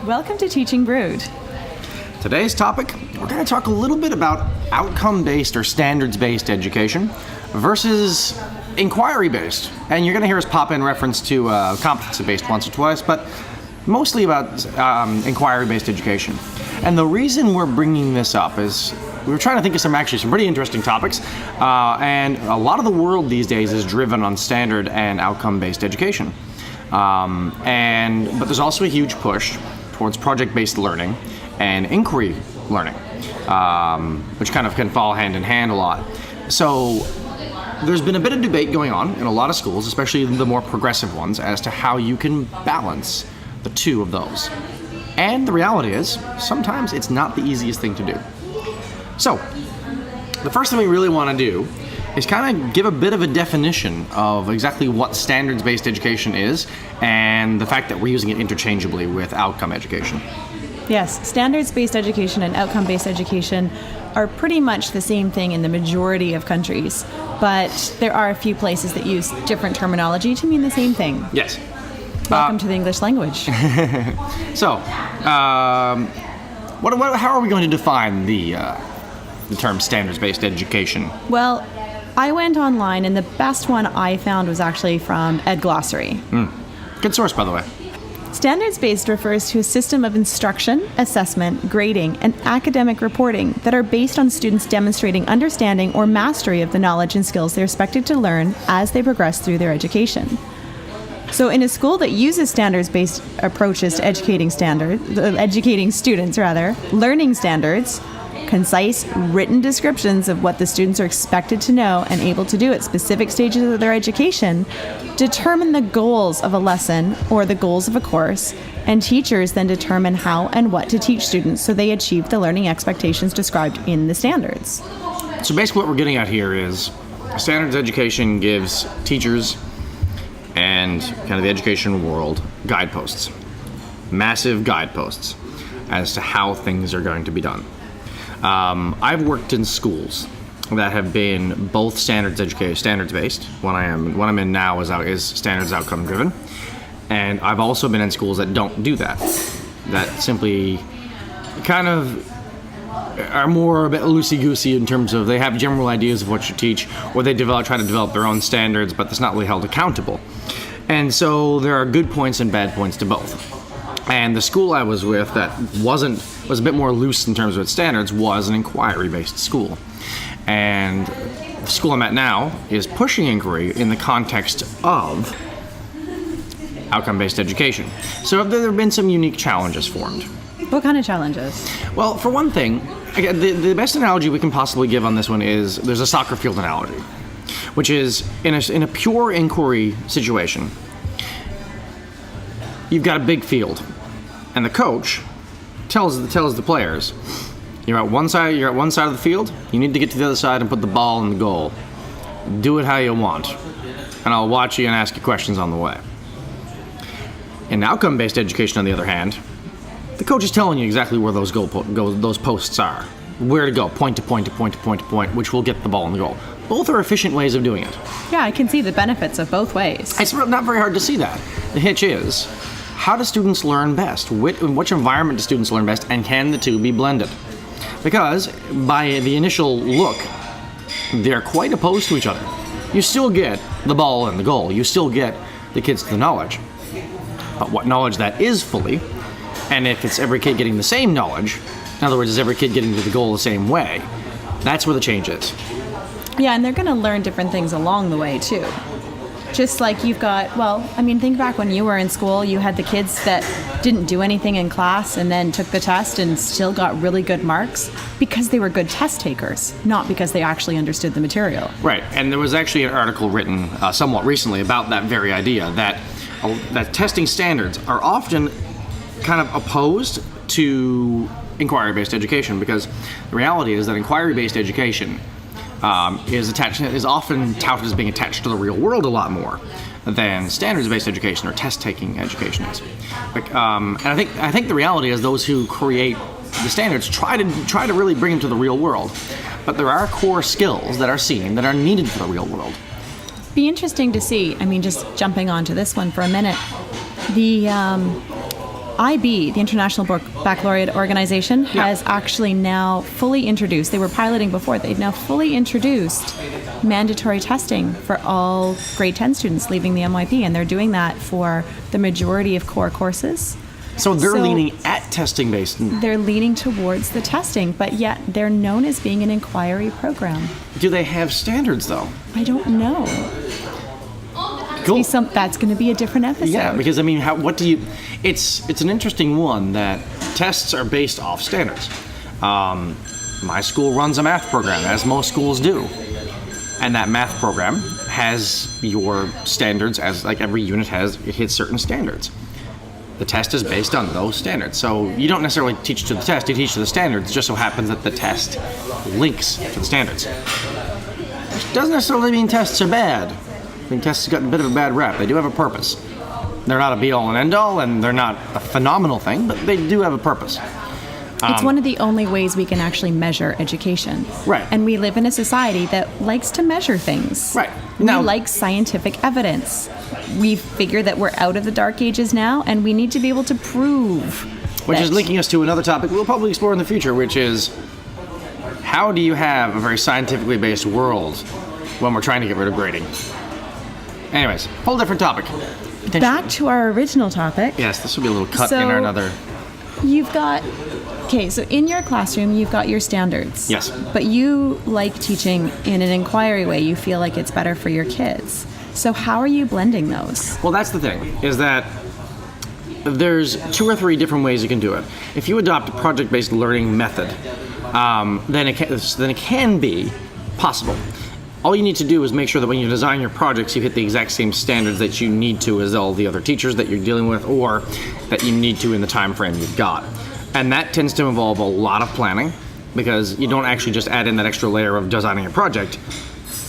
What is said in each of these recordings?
Welcome to Teaching Brewed. Today's topic, we're going to talk a little bit about outcome-based or standards-based education versus inquiry-based. And you're going to hear us pop in reference to competency-based once or twice, but mostly about inquiry-based education. And the reason we're bringing this up is we were trying to think of some pretty interesting topics, and a lot of the world these days is driven on standard and outcome-based education. But there's also a huge push towards project-based learning and inquiry learning, which kind of can fall hand in hand a lot. So there's been a bit of debate going on in a lot of schools, especially the more progressive ones, as to how you can balance the two of those. And the reality is, sometimes it's not the easiest thing to do. So, the first thing we really want to do is kind of give a bit of a definition of exactly what standards-based education is and the fact that we're using it interchangeably with outcome education. Yes, standards-based education and outcome-based education are pretty much the same thing in the majority of countries, but there are a few places that use different terminology to mean the same thing. Yes. Welcome to the English language. So, how are we going to define the term standards-based education? Well, I went online, and the best one I found was actually from Ed Glossary. Good source, by the way. Standards-based refers to a system of instruction, assessment, grading, and academic reporting that are based on students demonstrating understanding or mastery of the knowledge and skills they're expected to learn as they progress through their education. So in a school that uses standards-based approaches to educating students, learning standards, concise written descriptions of what the students are expected to know and able to do at specific stages of their education determine the goals of a lesson or the goals of a course, and teachers then determine how and what to teach students so they achieve the learning expectations described in the standards. So basically what we're getting at here is standards education gives teachers and kind of the education world guideposts, massive guideposts as to how things are going to be done. I've worked in schools that have been both standards-based. One I'm in now is standards outcome driven, and I've also been in schools that don't do that. That simply kind of are more a bit loosey-goosey in terms of they have general ideas of what you teach, or they try to develop their own standards, but that's not really held accountable. And so there are good points and bad points to both. And the school I was with that was a bit more loose in terms of its standards was an inquiry-based school. And the school I'm at now is pushing inquiry in the context of outcome-based education. So there have been some unique challenges formed. What kind of challenges? Well, for one thing, again, the best analogy we can possibly give on this one is there's a soccer field analogy, which is in a pure inquiry situation, you've got a big field, and the coach tells the players, you're at one side of the field, you need to get to the other side and put the ball in the goal. Do it how you want, and I'll watch you and ask you questions on the way. In outcome-based education, on the other hand, the coach is telling you exactly where those those posts are, where to go, point to point to point to point to point, which will get the ball in the goal. Both are efficient ways of doing it. Yeah, I can see the benefits of both ways. It's not very hard to see that. The hitch is, how do students learn best? In which environment do students learn best, and can the two be blended? Because by the initial look, they're quite opposed to each other. You still get the ball and the goal. You still get the kids the knowledge. But what knowledge that is fully, and if it's every kid getting the same knowledge, in other words, is every kid getting to the goal the same way, that's where the change is. Yeah, and they're going to learn different things along the way, too. Just like you've got, think back when you were in school, you had the kids that didn't do anything in class and then took the test and still got really good marks because they were good test takers, not because they actually understood the material. Right, and there was actually an article written somewhat recently about that very idea, that testing standards are often kind of opposed to inquiry-based education, because the reality is that inquiry-based education is often touted as being attached to the real world a lot more than standards-based education or test-taking education is. And I think the reality is those who create the standards try to really bring them to the real world, but there are core skills that are seen that are needed for the real world. Be interesting to see. Just jumping onto this one for a minute. IB, the International Baccalaureate Organization, has actually now fully introduced, they were piloting before, they've now fully introduced mandatory testing for all grade 10 students leaving the MYP, and they're doing that for the majority of core courses. So they're leaning at testing-based. They're leaning towards the testing, but yet they're known as being an inquiry program. Do they have standards, though? I don't know. Cool. That's going to be a different episode. Yeah, because I mean, it's an interesting one that tests are based off standards. My school runs a math program, as most schools do. And that math program has your standards, as like every unit it hits certain standards. The test is based on those standards. So you don't necessarily teach to the test, you teach to the standards. It just so happens that the test links to the standards. Which doesn't necessarily mean tests are bad. I mean, tests have gotten a bit of a bad rap. They do have a purpose. They're not a be-all and end-all, and they're not a phenomenal thing, but they do have a purpose. It's one of the only ways we can actually measure education. Right. And we live in a society that likes to measure things. Right. We Now, like scientific evidence. We figure that we're out of the dark ages now, and we need to be able to prove. which is linking us to another topic we'll probably explore in the future, which is how do you have a very scientifically based world when we're trying to get rid of grading? Anyways, whole different topic. Back to our original topic. Yes, this will be a little cut in our another. You've got, so in your classroom, you've got your standards. Yes. But you like teaching in an inquiry way. You feel like it's better for your kids. So how are you blending those? Well, that's the thing, is that there's 2 or 3 different ways you can do it. If you adopt a project-based learning method, then it can be possible. All you need to do is make sure that when you design your projects, you hit the exact same standards that you need to as all the other teachers that you're dealing with, or that you need to in the time frame you've got. And that tends to involve a lot of planning, because you don't actually just add in that extra layer of designing a project.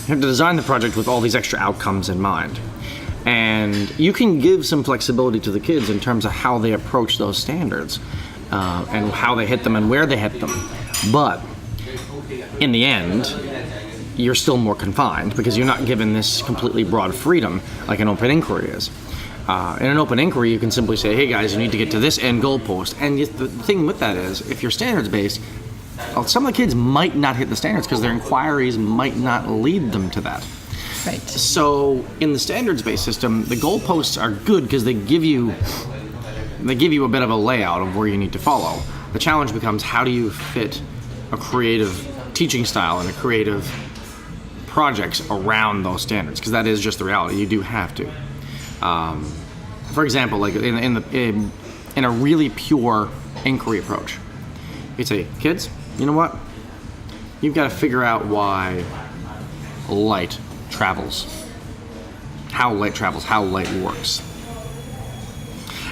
You have to design the project with all these extra outcomes in mind. And you can give some flexibility to the kids in terms of how they approach those standards, and how they hit them and where they hit them. But in the end, you're still more confined because you're not given this completely broad freedom like an open inquiry is. In an open inquiry, you can simply say, hey guys, you need to get to this end goalpost. And the thing with that is, if you're standards-based, some of the kids might not hit the standards because their inquiries might not lead them to that. Right. So in the standards-based system, the goalposts are good because they give you a bit of a layout of where you need to follow. The challenge becomes, how do you fit a creative teaching style and a creative projects around those standards, because that is just the reality. You do have to. For example, like in a really pure inquiry approach, you'd say, kids, you know what? You've got to figure out why light travels, how light works.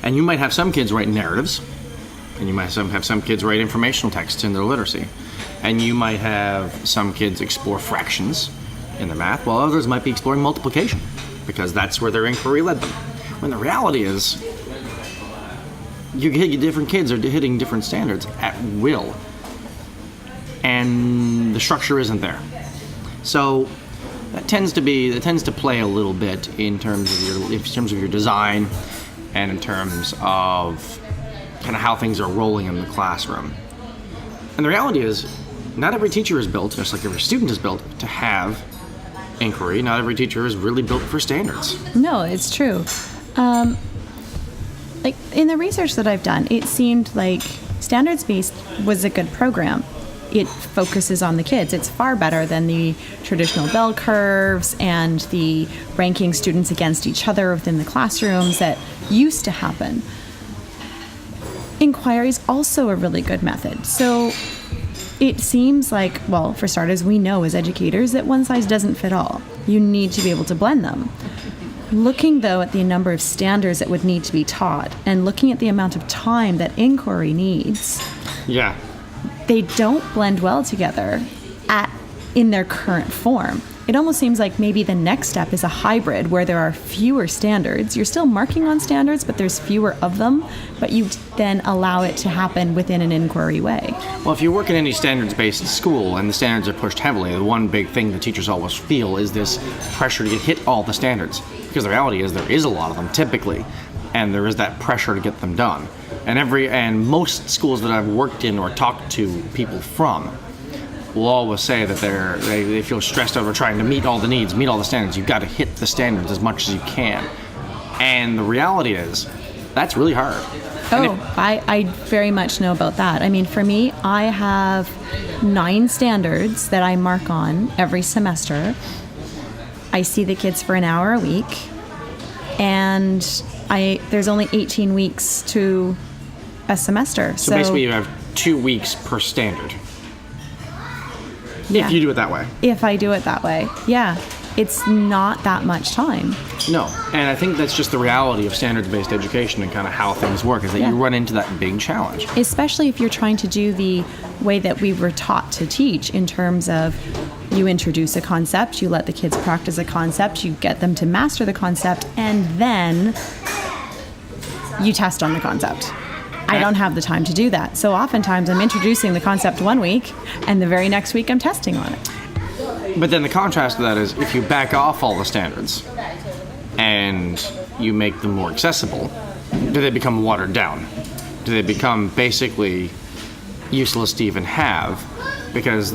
And you might have some kids write narratives, and you might have some kids write informational texts in their literacy, and you might have some kids explore fractions in their math, while others might be exploring multiplication, because that's where their inquiry led them. When the reality is, different kids are hitting different standards at will, and the structure isn't there. So that tends to play a little bit in terms of your design, and in terms of kind of how things are rolling in the classroom. And the reality is, not every teacher is built, just like every student is built, to have inquiry. Not every teacher is really built for standards. No, it's true. Like in the research that I've done, it seemed like standards-based was a good program. It focuses on the kids. It's far better than the traditional bell curves and the ranking students against each other within the classrooms that used to happen. Inquiry is also a really good method. So it seems like, well, for starters, we know as educators that one size doesn't fit all. You need to be able to blend them. Looking, though, at the number of standards that would need to be taught, and looking at the amount of time that inquiry needs, they don't blend well together in their current form. It almost seems like maybe the next step is a hybrid where there are fewer standards. You're still marking on standards, but there's fewer of them, but you then allow it to happen within an inquiry way. Well, if you work in any standards-based school and the standards are pushed heavily, the one big thing the teachers always feel is this pressure to hit all the standards. Because the reality is there is a lot of them typically, and there is that pressure to get them done. And most schools that I've worked in or talked to people from will always say that they feel stressed over trying to meet all the needs, meet all the standards. You've got to hit the standards as much as you can. And the reality is, that's really hard. I very much know about that. I mean, for me, I have 9 standards that I mark on every semester. I see the kids for an hour a week, and there's only 18 weeks to a semester. So basically you have 2 weeks per standard. If you do it that way. If I do it that way, yeah. It's not that much time. No, and I think that's just the reality of standards-based education and kind of how things work, is that you run into that big challenge. Especially if you're trying to do the way that we were taught to teach, in terms of you introduce a concept, you let the kids practice a concept, you get them to master the concept, and then you test on the concept. I don't have the time to do that. So oftentimes I'm introducing the concept one week, and the very next week I'm testing on it. But then the contrast to that is, if you back off all the standards and you make them more accessible, do they become watered down? Do they become basically useless to even have? Because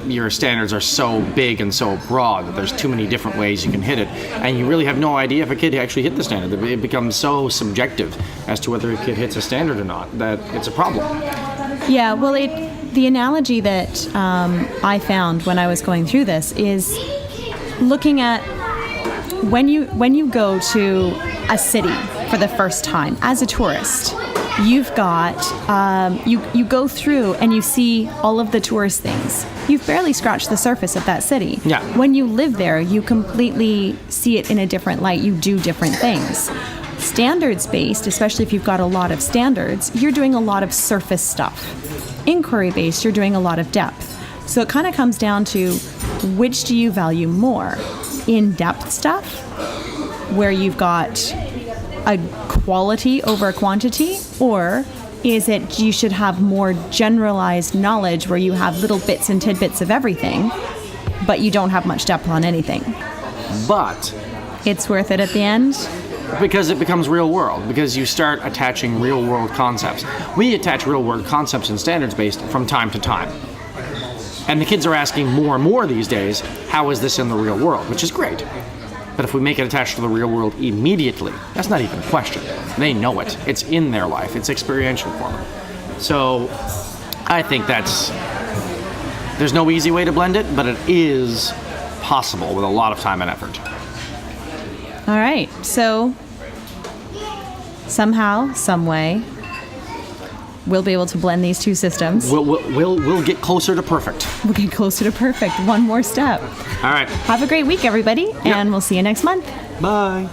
your standards are so big and so broad that there's too many different ways you can hit it, and you really have no idea if a kid actually hit the standard. It becomes so subjective as to whether a kid hits a standard or not that it's a problem. Yeah, well, the analogy that I found when I was going through this is looking at when you go to a city for the first time as a tourist. You've got, you go through and you see all of the tourist things. You've barely scratched the surface of that city. Yeah. When you live there, you completely see it in a different light. You do different things. Standards-based, especially if you've got a lot of standards, you're doing a lot of surface stuff. Inquiry-based, you're doing a lot of depth. So it kind of comes down to, which do you value more? In-depth stuff, where you've got a quality over a quantity, or is it you should have more generalized knowledge where you have little bits and tidbits of everything, but you don't have much depth on anything? But it's worth it at the end? Because it becomes real world, because you start attaching real world concepts. We attach real world concepts in standards based from time to time. And the kids are asking more and more these days, how is this in the real world? Which is great. But if we make it attached to the real world immediately, that's not even a question. They know it. It's in their life. It's experiential for them. So I think there's no easy way to blend it, but it is possible with a lot of time and effort. All right. So somehow, some way, we'll be able to blend these two systems. We'll get closer to perfect. We'll get closer to perfect. One more step. All right. Have a great week, everybody, and we'll see you next month. Bye.